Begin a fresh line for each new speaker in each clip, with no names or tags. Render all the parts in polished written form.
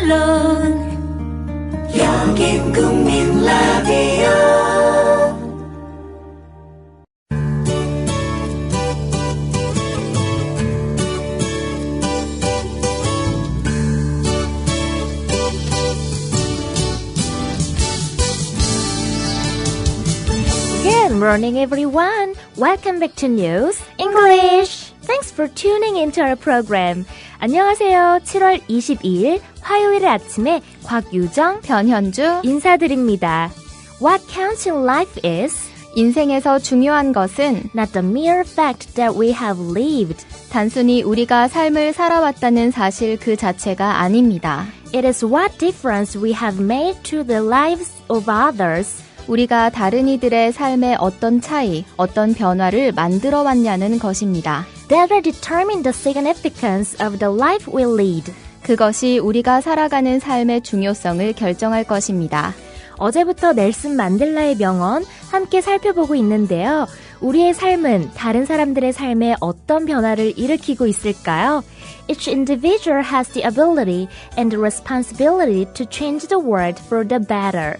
물론 여긴 국민 라디오.
Good morning, everyone. Welcome back to News English. Thanks for tuning into our program. 안녕하세요. 7월 22일 화요일 아침에 곽유정, 변현주 인사드립니다. What counts in life is
인생에서 중요한 것은
not the mere fact that we have lived.
단순히 우리가 삶을 살아왔다는 사실 그 자체가 아닙니다.
It is what difference we have made to the lives of others.
우리가 다른 이들의 삶에 어떤 차이, 어떤 변화를 만들어 왔냐는 것입니다.
That will determine the significance of the life we lead.
그것이 우리가 살아가는 삶의 중요성을 결정할 것입니다.
어제부터 넬슨 만델라의 명언 함께 살펴보고 있는데요. 우리의 삶은 다른 사람들의 삶에 어떤 변화를 일으키고 있을까요? Each individual has the ability and the responsibility to change the world for the better.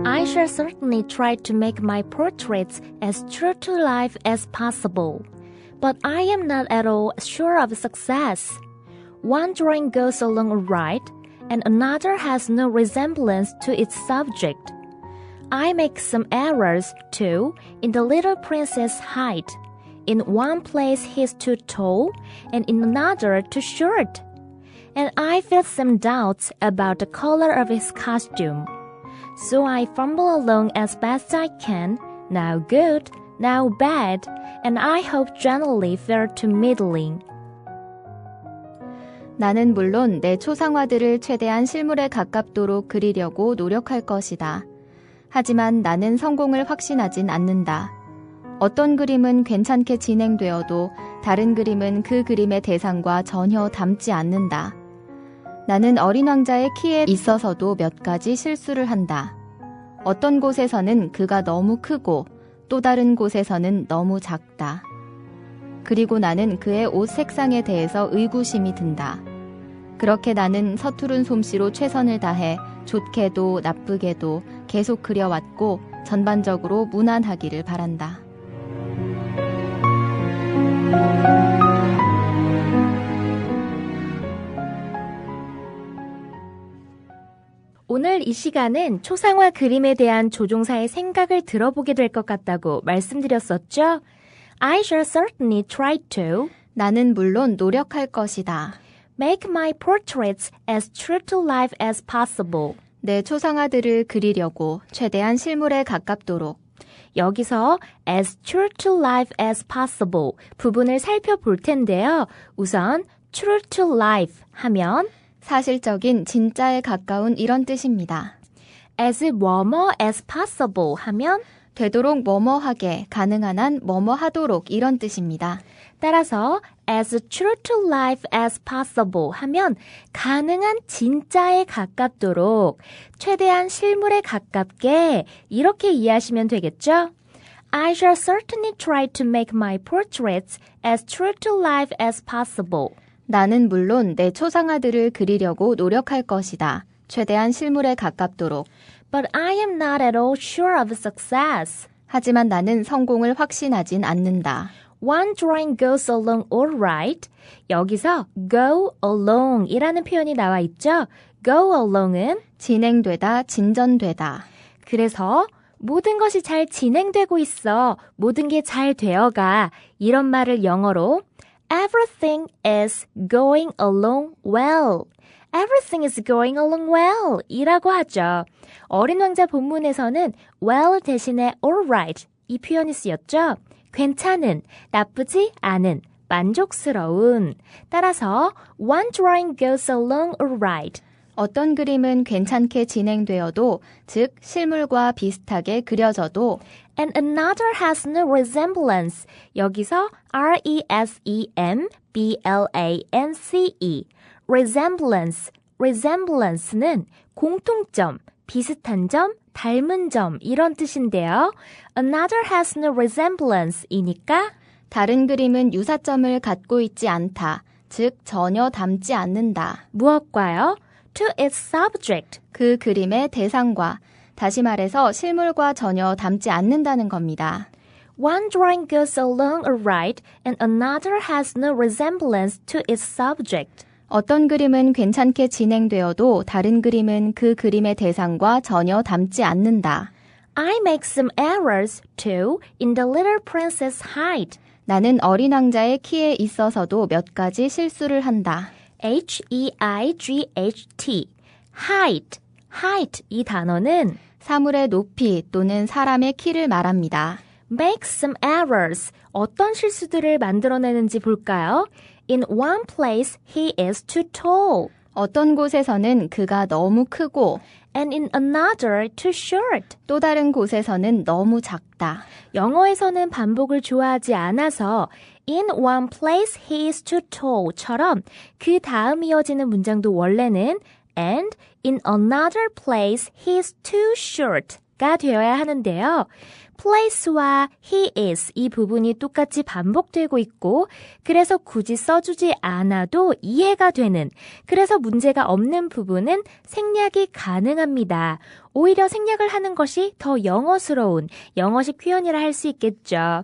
I shall certainly try to make my portraits as true to life as possible, but I am not at all sure of success. One drawing goes along all right, and another has no resemblance to its subject. I make some errors, too, in the little prince's height. In one place he is too tall, and in another too short. And I feel some doubts about the color of his costume. So I fumble along as best I can, now good, now bad, and I hope generally fair to middling.
나는 물론 내 초상화들을 최대한 실물에 가깝도록 그리려고 노력할 것이다. 하지만 나는 성공을 확신하진 않는다. 어떤 그림은 괜찮게 진행되어도 다른 그림은 그 그림의 대상과 전혀 닮지 않는다. 나는 어린 왕자의 키에 있어서도 몇 가지 실수를 한다. 어떤 곳에서는 그가 너무 크고 또 다른 곳에서는 너무 작다. 그리고 나는 그의 옷 색상에 대해서 의구심이 든다. 그렇게 나는 서투른 솜씨로 최선을 다해 좋게도 나쁘게도 계속 그려왔고 전반적으로 무난하기를 바란다.
오늘 이 시간은 초상화 그림에 대한 조종사의 생각을 들어보게 될 것 같다고 말씀드렸었죠? I shall certainly try to.
나는 물론 노력할 것이다.
Make my portraits as true to life as possible.
내 초상화들을 그리려고 최대한 실물에 가깝도록.
여기서 as true to life as possible 부분을 살펴볼 텐데요. 우선 true to life 하면
사실적인 진짜에 가까운 이런 뜻입니다.
as 뭐뭐 as possible 하면
되도록 뭐뭐하게 가능한 한 뭐뭐하도록 이런 뜻입니다.
따라서 as true to life as possible 하면 가능한 진짜에 가깝도록 최대한 실물에 가깝게 이렇게 이해하시면 되겠죠? I shall certainly try to make my portraits as true to life as possible.
나는 물론 내 초상화들을 그리려고 노력할 것이다. 최대한 실물에 가깝도록.
But I am not at all sure of success.
하지만 나는 성공을 확신하진 않는다.
One drawing goes along all right. 여기서 go along 이라는 표현이 나와 있죠. go along은
진행되다, 진전되다.
그래서 모든 것이 잘 진행되고 있어. 모든 게 잘 되어가. 이런 말을 영어로 Everything is going along well. Everything is going along well 이라고 하죠. 어린 왕자 본문에서는 well 대신에 alright 이 표현이 쓰였죠. 괜찮은, 나쁘지 않은, 만족스러운. 따라서 one drawing goes along alright.
어떤 그림은 괜찮게 진행되어도, 즉 실물과 비슷하게 그려져도
And another has no resemblance. 여기서 R-E-S-E-M-B-L-A-N-C-E. Resemblance는 공통점, 비슷한 점, 닮은 점 이런 뜻인데요. Another has no resemblance 이니까
다른 그림은 유사점을 갖고 있지 않다. 즉 전혀 닮지 않는다.
무엇과요? To its subject.
그 그림의 대상과 다시 말해서 실물과 전혀 닮지 않는다는 겁니다.
One drawing goes along a right and another has no resemblance to its subject.
어떤 그림은 괜찮게 진행되어도 다른 그림은 그 그림의 대상과 전혀 닮지 않는다.
I make some errors too in the little princess height.
나는 어린 왕자의 키에 있어서도 몇 가지 실수를 한다.
H-E-I-G-H-T. height. 이 단어는
사물의 높이 또는 사람의 키를 말합니다.
make some errors. 어떤 실수들을 만들어내는지 볼까요? In one place, he is too tall.
어떤 곳에서는 그가 너무 크고
And in another, too short.
또 다른 곳에서는 너무 작다.
영어에서는 반복을 좋아하지 않아서 In one place, he is too tall처럼 그 다음 이어지는 문장도 원래는 And in another place, he is too short가 되어야 하는데요. place와 he is 이 부분이 똑같이 반복되고 있고 그래서 굳이 써주지 않아도 이해가 되는 그래서 문제가 없는 부분은 생략이 가능합니다. 오히려 생략을 하는 것이 더 영어스러운 영어식 표현이라 할 수 있겠죠.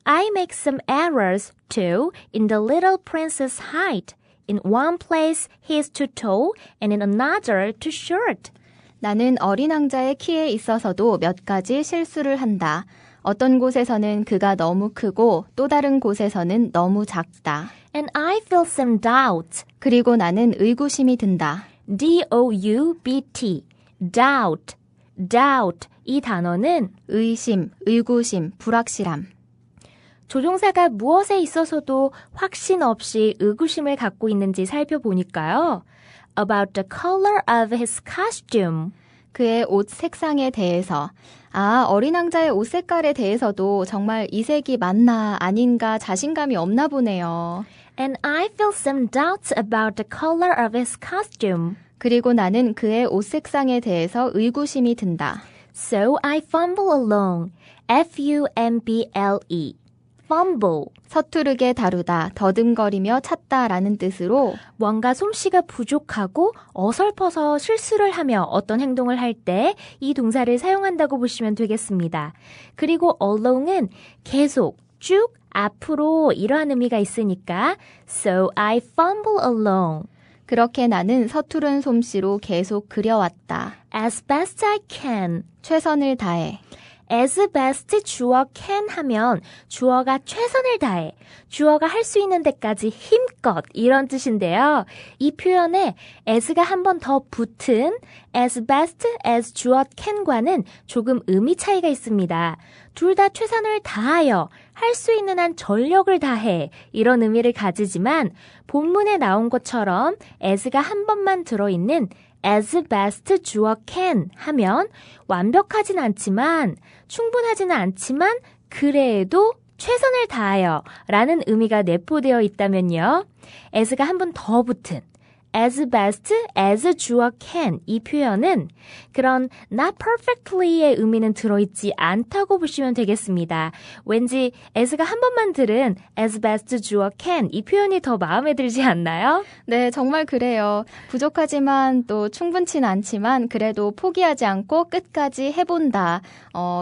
I make some errors too in the little princess height. In one place he is too tall and in another too short.
나는 어린 왕자의 키에 있어서도 몇 가지 실수를 한다. 어떤 곳에서는 그가 너무 크고 또 다른 곳에서는 너무 작다.
And I feel some doubt.
그리고 나는 의구심이 든다.
D-O-U-B-T. doubt. 이 단어는
의심, 의구심, 불확실함.
조종사가 무엇에 있어서도 확신 없이 의구심을 갖고 있는지 살펴보니까요. About the color of his costume.
그의 옷 색상에 대해서. 어린 왕자의 옷 색깔에 대해서도 정말 이 색이 맞나 아닌가 자신감이 없나 보네요.
And I feel some doubts about the color of his costume.
그리고 나는 그의 옷 색상에 대해서 의구심이 든다.
So I fumble along. F-U-M-B-L-E. fumble.
서투르게 다루다, 더듬거리며 찾다라는 뜻으로
뭔가 솜씨가 부족하고 어설퍼서 실수를 하며 어떤 행동을 할 때 이 동사를 사용한다고 보시면 되겠습니다. 그리고 along은 계속, 쭉, 앞으로 이러한 의미가 있으니까 So I fumble along.
그렇게 나는 서투른 솜씨로 계속 그려왔다.
As best I can.
최선을 다해.
as best 주어 can 하면 주어가 최선을 다해, 주어가 할 수 있는 데까지 힘껏 이런 뜻인데요. 이 표현에 as가 한 번 더 붙은 as best as 주어 can과는 조금 의미 차이가 있습니다. 둘 다 최선을 다하여, 할 수 있는 한 전력을 다해 이런 의미를 가지지만 본문에 나온 것처럼 as가 한 번만 들어있는 as best 주어 can 하면 완벽하진 않지만 충분하지는 않지만 그래도 최선을 다하여 라는 의미가 내포되어 있다면요. as가 한 번 더 붙은 as best as 주어 can 이 표현은 그런 not perfectly의 의미는 들어있지 않다고 보시면 되겠습니다. 왠지 as가 한 번만 들은 as best 주어 can 이 표현이 더 마음에 들지 않나요?
네, 정말 그래요. 부족하지만 또 충분치는 않지만 그래도 포기하지 않고 끝까지 해본다.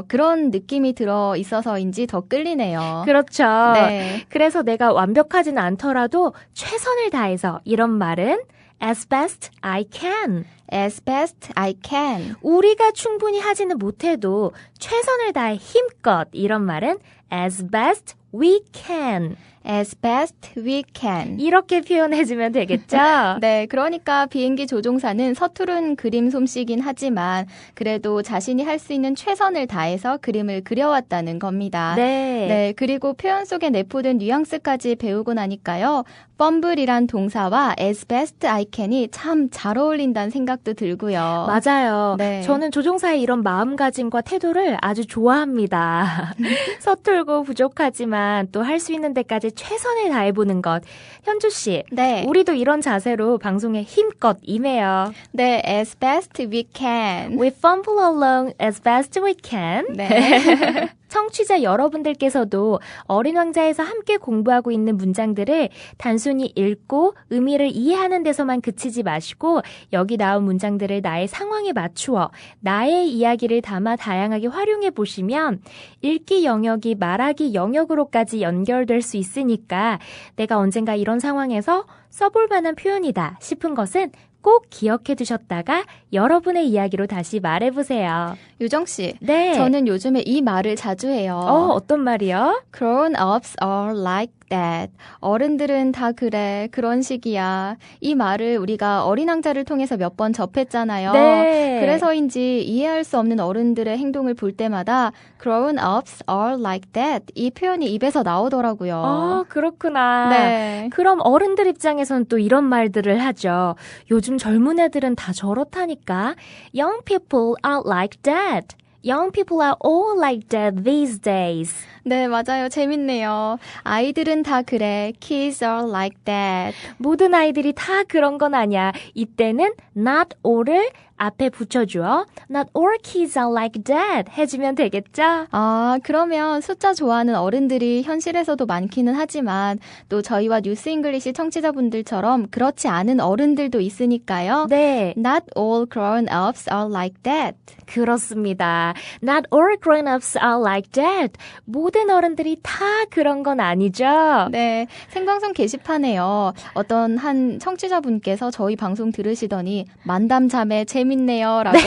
그런 느낌이 들어 있어서인지 더 끌리네요.
그렇죠.
네.
그래서 내가 완벽하지는 않더라도 최선을 다해서 이런 말은 as best I can.
As best I can.
우리가 충분히 하지는 못해도 최선을 다해 힘껏 이런 말은 as best we can.
as best we can.
이렇게 표현해주면 되겠죠?
네, 그러니까 비행기 조종사는 서투른 그림 솜씨긴 하지만 그래도 자신이 할 수 있는 최선을 다해서 그림을 그려왔다는 겁니다.
네.
그리고 표현 속에 내포된 뉘앙스까지 배우고 나니까요. fumble이란 동사와 as best I can이 참 잘 어울린다는 생각도 들고요.
맞아요.
네.
저는 조종사의 이런 마음가짐과 태도를 아주 좋아합니다. 서툴고 부족하지만 또 할 수 있는 데까지 최선을 다해보는 것. 현주 씨,
네.
우리도 이런 자세로 방송에 힘껏 임해요.
네, as best we can.
We fumble along as best we can.
네.
청취자 여러분들께서도 어린 왕자에서 함께 공부하고 있는 문장들을 단순히 읽고 의미를 이해하는 데서만 그치지 마시고 여기 나온 문장들을 나의 상황에 맞추어 나의 이야기를 담아 다양하게 활용해 보시면 읽기 영역이 말하기 영역으로까지 연결될 수 있으니까 내가 언젠가 이런 상황에서 써볼 만한 표현이다 싶은 것은 꼭 기억해 두셨다가 여러분의 이야기로 다시 말해보세요.
유정 씨,
네.
저는 요즘에 이 말을 자주 해요.
어떤 말이요?
Grown-ups are like that. 어른들은 다 그래. 그런 식이야. 이 말을 우리가 어린 왕자를 통해서 몇 번 접했잖아요.
네.
그래서인지 이해할 수 없는 어른들의 행동을 볼 때마다 Grown-ups are like that. 이 표현이 입에서 나오더라고요.
그렇구나.
네.
그럼 어른들 입장에서는 또 이런 말들을 하죠. 요즘 젊은 애들은 다 저렇다니까. Young people are like that. Young people are all like that these days.
네, 맞아요. 재밌네요. 아이들은 다 그래. Kids are like that.
모든 아이들이 다 그런 건 아니야. 이때는 not all을 앞에 붙여주어 Not all kids are like that 해주면 되겠죠?
아, 그러면 숫자 좋아하는 어른들이 현실에서도 많기는 하지만 또 저희와 뉴스 잉글리시 청취자분들처럼 그렇지 않은 어른들도 있으니까요.
네.
Not all grown-ups are like that.
그렇습니다. Not all grown-ups are like that. 모든 어른들이 다 그런 건 아니죠?
네, 생방송 게시판에요. 어떤 한 청취자분께서 저희 방송 들으시더니 만담자매 재밌네요 라고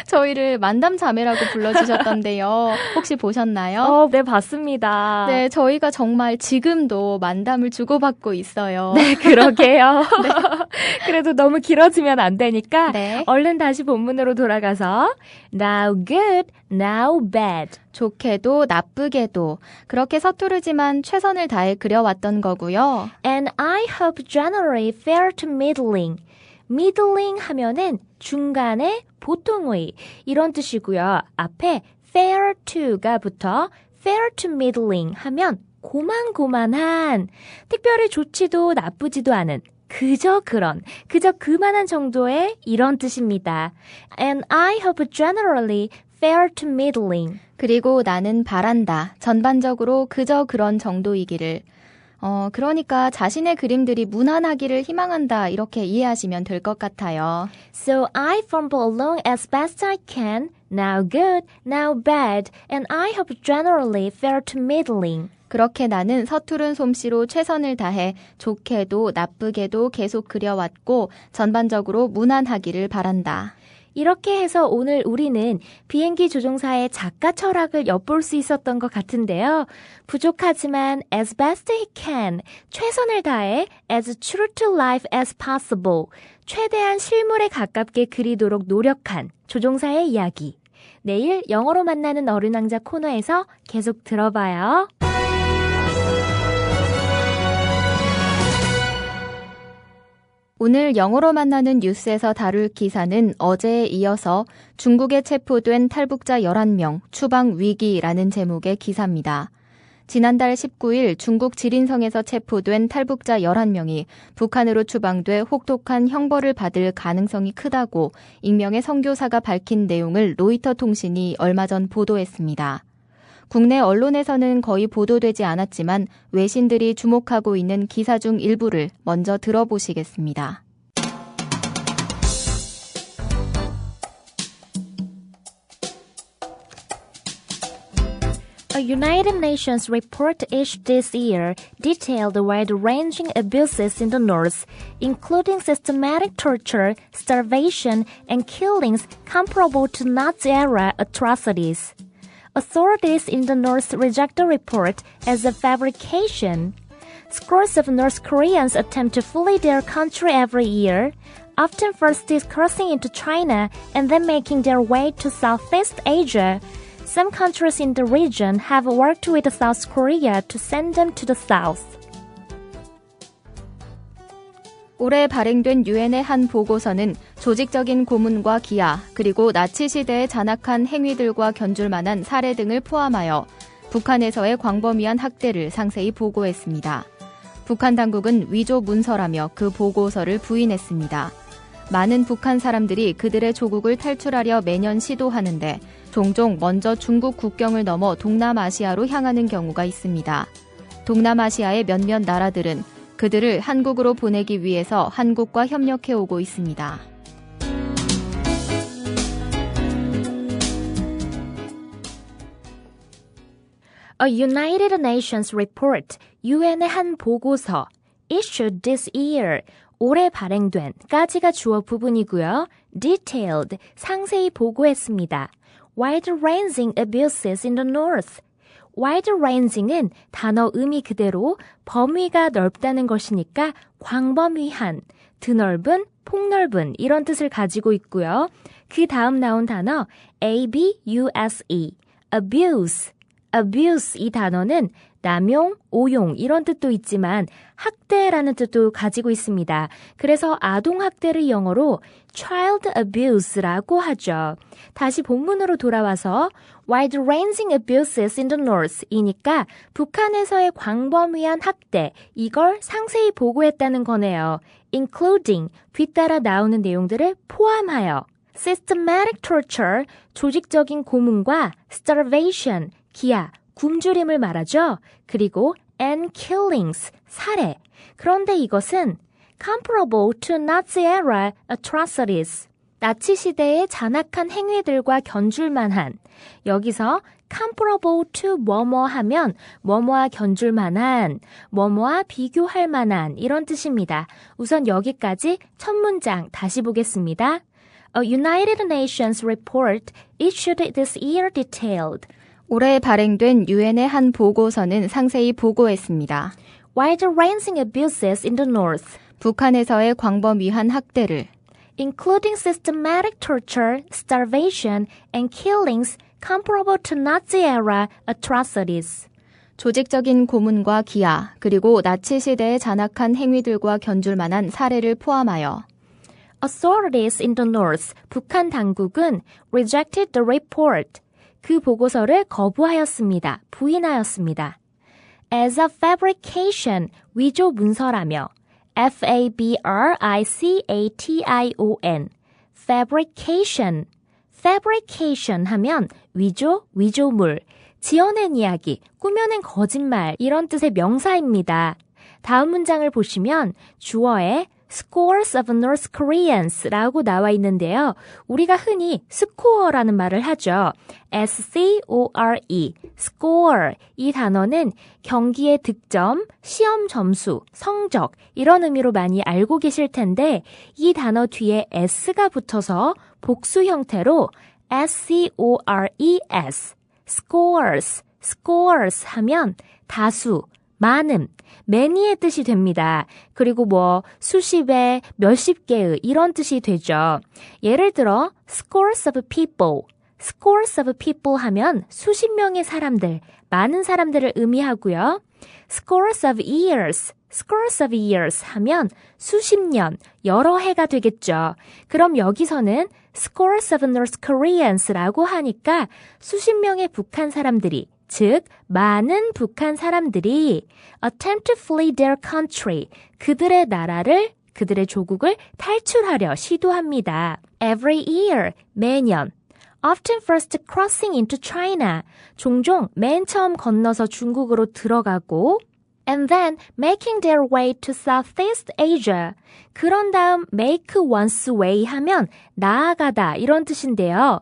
저희를 만담자매라고 불러주셨던데요. 혹시 보셨나요?
네, 봤습니다.
네, 저희가 정말 지금도 만담을 주고받고 있어요.
네, 그러게요. 네. 그래도 너무 길어지면 안 되니까
네.
얼른 다시 본문으로 돌아가서 Now good, now bad.
좋게도 나쁘게도 그렇게 서투르지만 최선을 다해 그려왔던 거고요.
And I hope generally fair to middling. middling 하면은 중간에 보통의 이런 뜻이고요. 앞에 fair to가 붙어 fair to middling 하면 고만고만한, 특별히 좋지도 나쁘지도 않은 그저 그만한 정도의 이런 뜻입니다. And I hope generally fair to middling.
그리고 나는 바란다. 전반적으로 그저 그런 정도이기를. 그러니까 자신의 그림들이 무난하기를 희망한다. 이렇게 이해하시면 될 것 같아요.
So I fumble along as best I can. Now good, now bad. And I hope generally fair to middling.
그렇게 나는 서투른 솜씨로 최선을 다해 좋게도 나쁘게도 계속 그려왔고 전반적으로 무난하기를 바란다.
이렇게 해서 오늘 우리는 비행기 조종사의 작가 철학을 엿볼 수 있었던 것 같은데요. 부족하지만 as best he can, 최선을 다해 as true to life as possible, 최대한 실물에 가깝게 그리도록 노력한 조종사의 이야기. 내일 영어로 만나는 어른 왕자 코너에서 계속 들어봐요.
오늘 영어로 만나는 뉴스에서 다룰 기사는 어제에 이어서 중국에 체포된 탈북자 11명 추방 위기라는 제목의 기사입니다. 지난달 19일 중국 지린성에서 체포된 탈북자 11명이 북한으로 추방돼 혹독한 형벌을 받을 가능성이 크다고 익명의 선교사가 밝힌 내용을 로이터 통신이 얼마 전 보도했습니다. 국내 언론에서는 거의 보도되지 않았지만 외신들이 주목하고 있는 기사 중 일부를 먼저 들어보시겠습니다.
A United Nations report issued this year detailed wide-ranging abuses in the North, including systematic torture, starvation, and killings comparable to Nazi-era atrocities. Authorities in the North reject the report as a fabrication. Scores of North Koreans attempt to flee their country every year, often first crossing into China and then making their way to Southeast Asia. Some countries in the region have worked with South Korea to send them to the south.
올해 발행된 유엔의 한 보고서는 조직적인 고문과 기아, 그리고 나치 시대의 잔악한 행위들과 견줄 만한 사례 등을 포함하여 북한에서의 광범위한 학대를 상세히 보고했습니다. 북한 당국은 위조 문서라며 그 보고서를 부인했습니다. 많은 북한 사람들이 그들의 조국을 탈출하려 매년 시도하는데 종종 먼저 중국 국경을 넘어 동남아시아로 향하는 경우가 있습니다. 동남아시아의 몇몇 나라들은 그들을 한국으로 보내기 위해서 한국과 협력해오고 있습니다.
A United Nations report, 유엔의 한 보고서, issued this year, 올해 발행된 까지가 주어 부분이고요. detailed, 상세히 보고했습니다. wide-ranging abuses in the north. wide-ranging은 단어 의미 그대로 범위가 넓다는 것이니까 광범위한, 드넓은, 폭넓은 이런 뜻을 가지고 있고요. 그 다음 나온 단어 abuse, abuse. abuse 이 단어는 남용, 오용 이런 뜻도 있지만 학대라는 뜻도 가지고 있습니다. 그래서 아동학대를 영어로 child abuse라고 하죠. 다시 본문으로 돌아와서 wide-ranging abuses in the north 이니까 북한에서의 광범위한 학대, 이걸 상세히 보고했다는 거네요. including, 뒤따라 나오는 내용들을 포함하여 systematic torture, 조직적인 고문과 starvation, 기아, 굶주림을 말하죠. 그리고 and killings, 살해. 그런데 이것은 comparable to Nazi era atrocities, 나치 시대의 잔악한 행위들과 견줄만한, 여기서 comparable to 뭐뭐 하면 뭐뭐와 견줄만한, 뭐뭐와 비교할 만한 이런 뜻입니다. 우선 여기까지 첫 문장 다시 보겠습니다. A United Nations report issued this year detailed.
올해 발행된 유엔의 한 보고서는 상세히 보고했습니다.
Wide-ranging abuses in the north,
북한에서의 광범위한 학대를,
including systematic torture, starvation, and killings comparable to Nazi era atrocities.
조직적인 고문과 기아, 그리고 나치 시대의 잔악한 행위들과 견줄 만한 사례를 포함하여
Authorities in the north, 북한 당국은 rejected the report, 그 보고서를 거부하였습니다. 부인하였습니다. As a fabrication, 위조 문서라며 fabrication, fabrication, fabrication 하면 위조, 위조물, 지어낸 이야기, 꾸며낸 거짓말 이런 뜻의 명사입니다. 다음 문장을 보시면 주어에 scores of North Koreans라고 나와 있는데요. 우리가 흔히 스코어라는 말을 하죠. S-C-O-R-E, score. 이 단어는 경기의 득점, 시험 점수, 성적 이런 의미로 많이 알고 계실 텐데 이 단어 뒤에 S가 붙어서 복수 형태로 S-C-O-R-E-S, scores, scores 하면 다수, 많음, many의 뜻이 됩니다. 그리고 수십 배, 몇십 개의 이런 뜻이 되죠. 예를 들어 scores of people, scores of people 하면 수십 명의 사람들, 많은 사람들을 의미하고요. scores of years, scores of years 하면 수십 년, 여러 해가 되겠죠. 그럼 여기서는 scores of North Koreans라고 하니까 수십 명의 북한 사람들이 즉 많은 북한 사람들이 attempt to flee their country, 그들의 나라를, 그들의 조국을 탈출하려 시도합니다. Every year, 매년. Often first crossing into China, 종종 맨 처음 건너서 중국으로 들어가고 and then making their way to Southeast Asia. 그런 다음 make one's way 하면 나아가다 이런 뜻인데요.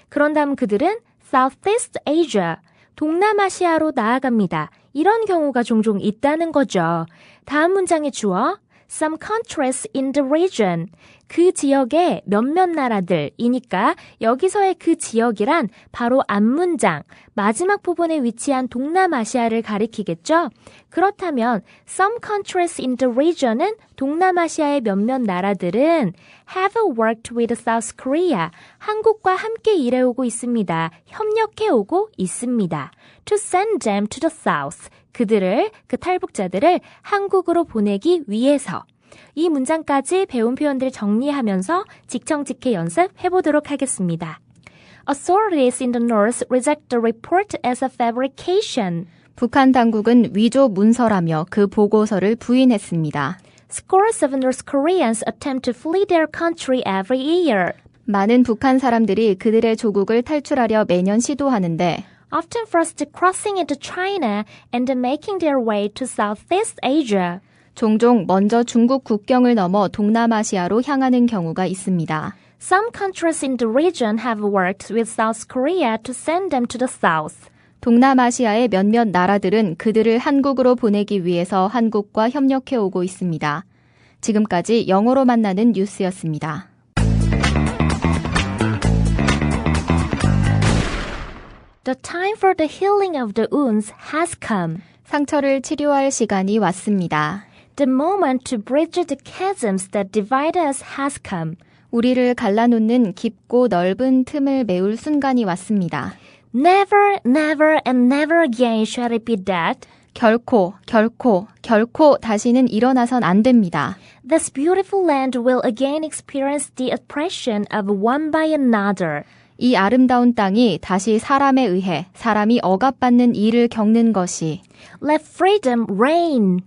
그런 다음 그들은 Southeast Asia, 동남아시아로 나아갑니다. 이런 경우가 종종 있다는 거죠. 다음 문장의 주어 some countries in the region. 그 지역의 몇몇 나라들이니까 여기서의 그 지역이란 바로 앞문장, 마지막 부분에 위치한 동남아시아를 가리키겠죠? 그렇다면 some countries in the region은 동남아시아의 몇몇 나라들은 have worked with South Korea. 한국과 함께 일해오고 있습니다. 협력해오고 있습니다. To send them to the south. 그들을, 그 탈북자들을 한국으로 보내기 위해서. 이 문장까지 배운 표현들 정리하면서 직청직해 연습해보도록 하겠습니다. Authorities in the north reject the report as a fabrication.
북한 당국은 위조 문서라며 그 보고서를 부인했습니다.
Scores of North Koreans attempt to flee their country every year.
많은 북한 사람들이 그들의 조국을 탈출하려 매년 시도하는데
Often first crossing into China and making their way to Southeast Asia.
종종 먼저 중국 국경을 넘어 동남아시아로 향하는 경우가 있습니다.
Some countries in the region have worked with South Korea to send them to the south.
동남아시아의 몇몇 나라들은 그들을 한국으로 보내기 위해서 한국과 협력해오고 있습니다. 지금까지 영어로 만나는 뉴스였습니다.
The time for the healing of the wounds has come.
상처를 치료할 시간이 왔습니다.
The moment to bridge the chasms that divide us has come.
우리를 갈라놓는 깊고 넓은 틈을 메울 순간이 왔습니다.
Never, never and never again shall it be that.
결코 다시는 일어나선 안 됩니다.
This beautiful land will again experience the oppression of one by another.
이 아름다운 땅이 다시 사람에 의해 사람이 억압받는 일을 겪는 것이
Let freedom reign.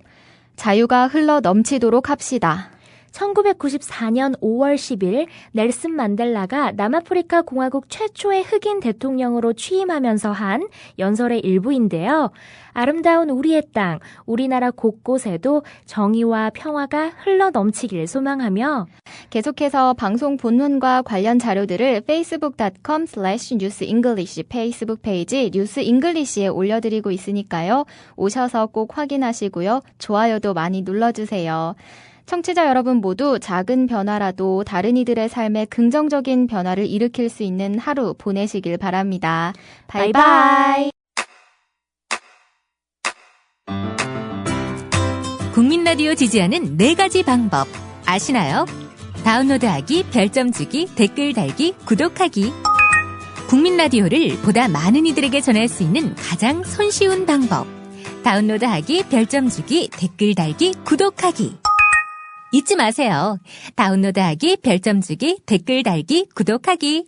자유가 흘러 넘치도록 합시다.
1994년 5월 10일 넬슨 만델라가 남아프리카 공화국 최초의 흑인 대통령으로 취임하면서 한 연설의 일부인데요. 아름다운 우리의 땅, 우리나라 곳곳에도 정의와 평화가 흘러 넘치길 소망하며
계속해서 방송 본문과 관련 자료들을 facebook.com/newsenglish 페이스북 페이지 뉴스잉글리시에 올려드리고 있으니까요. 오셔서 꼭 확인하시고요. 좋아요도 많이 눌러주세요. 청취자 여러분 모두 작은 변화라도 다른 이들의 삶에 긍정적인 변화를 일으킬 수 있는 하루 보내시길 바랍니다. 바이바이.
국민 라디오 지지하는 4가지 방법 아시나요? 다운로드하기, 별점 주기, 댓글 달기, 구독하기. 국민 라디오를 보다 많은 이들에게 전할 수 있는 가장 손쉬운 방법. 다운로드하기, 별점 주기, 댓글 달기, 구독하기. 잊지 마세요. 다운로드하기, 별점 주기, 댓글 달기, 구독하기.